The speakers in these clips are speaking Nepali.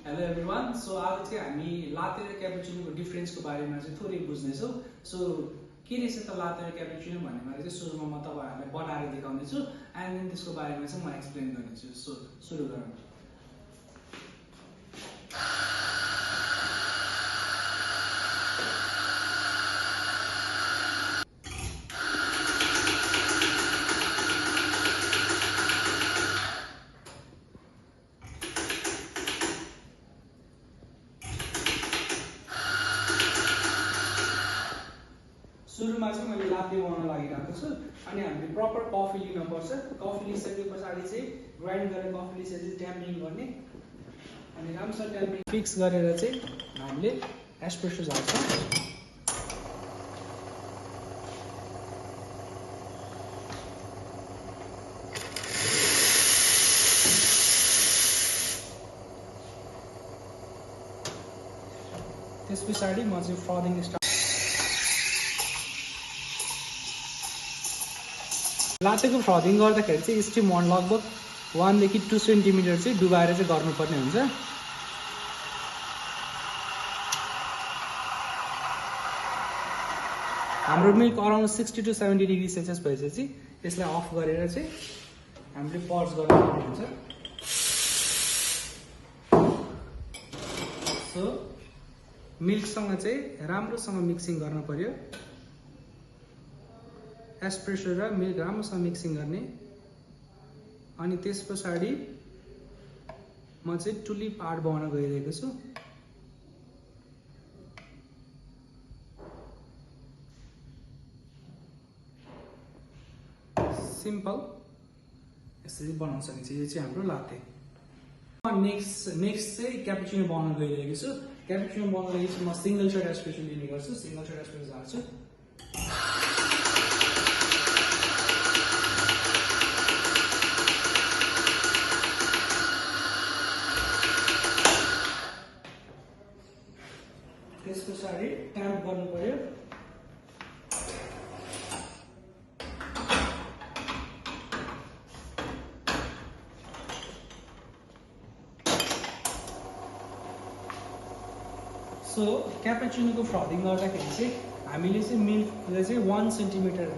Hello everyone. So आज चाहिँ हामी लाते र क्यापुचिनोको डिफरेन्सको बारेमा चाहिँ थोरै बुझ्नेछौँ. सो के रहेछ त लाते र क्यापुचिनो भन्ने बारे चाहिँ सुरुमा म तपाईहरुलाई बनाएर देखाउने छु एन्ड देन त्यसको बारेमा चाहिँ म एक्सप्लेन गर्नेछु. सो सुरु गरौँ. सुरुमा चाहिँ मैले लाते बनाउन लागिरहेको छु अनि हामीले प्रपर कफी लिनुपर्छ. कफी लिसकेपछि चाहिँ ग्राइन्ड गरेर कफी लिसकेपछि ट्याम्पिङ गर्ने अनि राम्रोसँग ट्याम्पिङ फिक्स गरेर चाहिँ हामीले एस्प्रेसो झार्छौँ. त्यसपछि म चाहिँ फ्रदिङ स्टार्ट. लातेको फ्रदिङ गर्दाखेरि चाहिँ स्टिम लगभग 1 देखि 2 सेन्टिमिटर चाहिँ डुबाएर चाहिँ गर्नुपर्ने हुन्छ. हाम्रो milk around 60 to 70 degree Celsius भएपछि यसलाई अफ गरेर चाहिँ हामीले पर्च गर्नुपर्ने हुन्छ. सो मिल्कसँग चाहिँ राम्रोसँग मिक्सिङ गर्न पर्यो. एस्प्रेसो र मिल्क राम्रोसँग मिक्सिङ गर्ने अनि त्यसपछि म चाहिँ टुलिप आर्ट बनाउन गइरहेको छु. सिम्पल यसरी बनाउन सकिन्छ. यो चाहिँ हाम्रो लाते. नेक्स्ट चाहिँ क्यापुचिनो बनाउन गइरहेको छु. क्यापुचिनो बनाउन लागि चाहिँ म सिंगल शट एस्प्रेसो लिने गर्छु. सिंगल शट एस्प्रेसो हाल्छु. त्यसपछि ट्याम्प गर्नु पर्यो. सो क्यापुचिनोको फ्रदिङ गर्दाखेरि चाहिँ हामीले चाहिँ मिल्कले चाहिँ 1 सेन्टिमिटर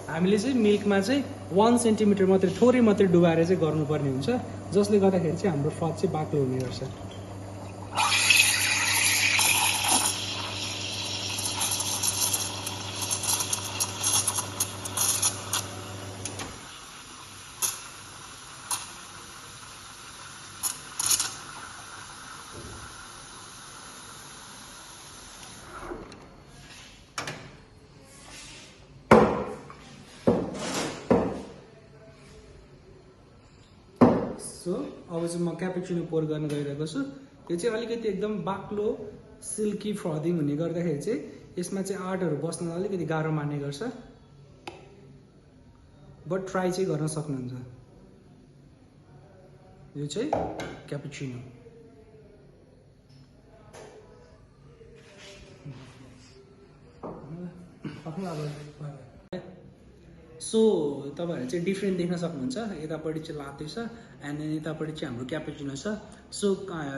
हामीले चाहिँ मिल्कमा चाहिँ 1 सेन्टिमिटर मात्रै थोरै मात्रै डुबाएर चाहिँ गर्नुपर्ने हुन्छ, जसले गर्दाखेरि चाहिँ हाम्रो फ्रद चाहिँ बाक्लो हुने गर्छ. सो अब चाहिँ म क्यापुचिनो पोर गर्न गइरहेको छु. यो चाहिँ अलिकति एकदम बाक्लो सिल्की फ्रदिङ हुने गर्दाखेरि चाहिँ यसमा चाहिँ आर्टहरू बस्न अलिकति गाह्रो मान्ने गर्छ, बट ट्राई चाहिँ गर्न सक्नुहुन्छ. यो चाहिँ क्यापुचिनो. सो तपाईहरु चाहिँ डिफ्रेन्ट देख्न सक्नुहुन्छ. यतापट्टि चाहिँ लाते छ एन्ड देन यतापट्टि चाहिँ हाम्रो क्यापुचिनो छ. सो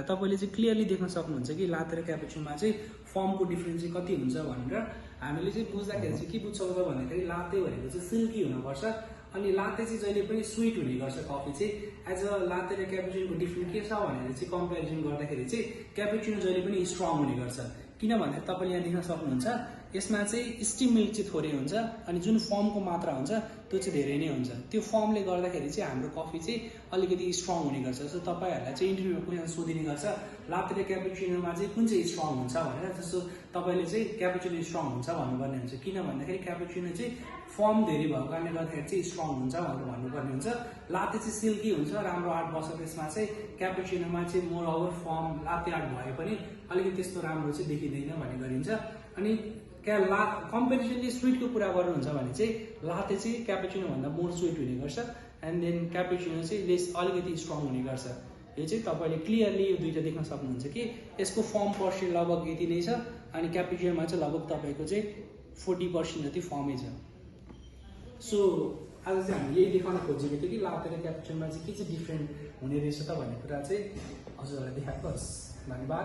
तपाईले चाहिँ क्लियरली देख्न सक्नुहुन्छ कि लाते र क्यापुचिनोमा चाहिँ फर्मको डिफ्रेन्स चाहिँ कति हुन्छ भनेर. हामीले चाहिँ बुझ्दाखेरि चाहिँ के बुझ्छौँ त भन्दाखेरि लाते भनेको चाहिँ सिल्की हुनुपर्छ अनि लाते चाहिँ जहिले पनि स्वीट हुने गर्छ. कफी चाहिँ एज अ लाते र क्यापुचिनोको डिफ्रेन्स के छ भनेर चाहिँ कम्पेरिजन गर्दाखेरि चाहिँ क्यापुचिनो जहिले पनि स्ट्रङ हुने गर्छ. किन भन्दा तपाईले यहाँ देख्न सक्नुहुन्छ यसमा चाहिँ स्टिम मिल्क चाहिँ थोरै हुन्छ अनि जुन फर्मको मात्रा हुन्छ त्यो चाहिँ धेरै नै हुन्छ. त्यो फर्मले गर्दाखेरि चाहिँ हाम्रो कफी चाहिँ अलिकति स्ट्रङ हुने गर्छ. सो तपाईहरुलाई चाहिँ इन्टरभ्यूमा क्वेसन सोधिने गर्छ लाते र क्यापुचिनोमा चाहिँ कुन चाहिँ स्ट्रङ हुन्छ भनेर. जस्तो तपाईले चाहिँ क्यापुचिनो स्ट्रङ हुन्छ भन्नुपर्ने हुन्छ. किन भन्दाखेरि क्यापुचिनो चाहिँ फर्म धेरै भएको कारणले गर्दाखेरि चाहिँ स्ट्रङ हुन्छ भनेर भन्नुपर्ने हुन्छ. लाते चाहिँ सिल्की हुन्छ, राम्रो आर्ट बस्छ त्यसमा चाहिँ. क्यापुचिनोमा चाहिँ more over form latte art भए पनि अलिकति त्यस्तो राम्रो चाहिँ देखिँदैन भन्ने गरिन्छ. अनि कम्पेरिजनली स्विटको कुरा गर्नुहुन्छ भने चाहिँ लाते चाहिँ क्यापुचिनो भन्दा मोर स्विट हुने गर्छ एन्ड देन क्यापुचिनो चाहिँ लेस अलिकति स्ट्रङ हुने गर्छ. यो चाहिँ तपाईले क्लियरली यो दुईटा देख्न सक्नुहुन्छ कि यसको फर्म पर्सेन्ट लगभग यति नै छ अनि क्यापुचिनोमा चाहिँ लगभग तपाईको चाहिँ 40% जति फर्मै छ. सो आज चाहिँ हामी यही देखाउन खोजेको थियो कि लाते र क्यापुचिनोमा चाहिँ के चाहिँ डिफ्रेन्ट हुने रहेछ त भन्ने कुरा चाहिँ हजुरहरूलाई देखाएको होस्। धन्यवाद।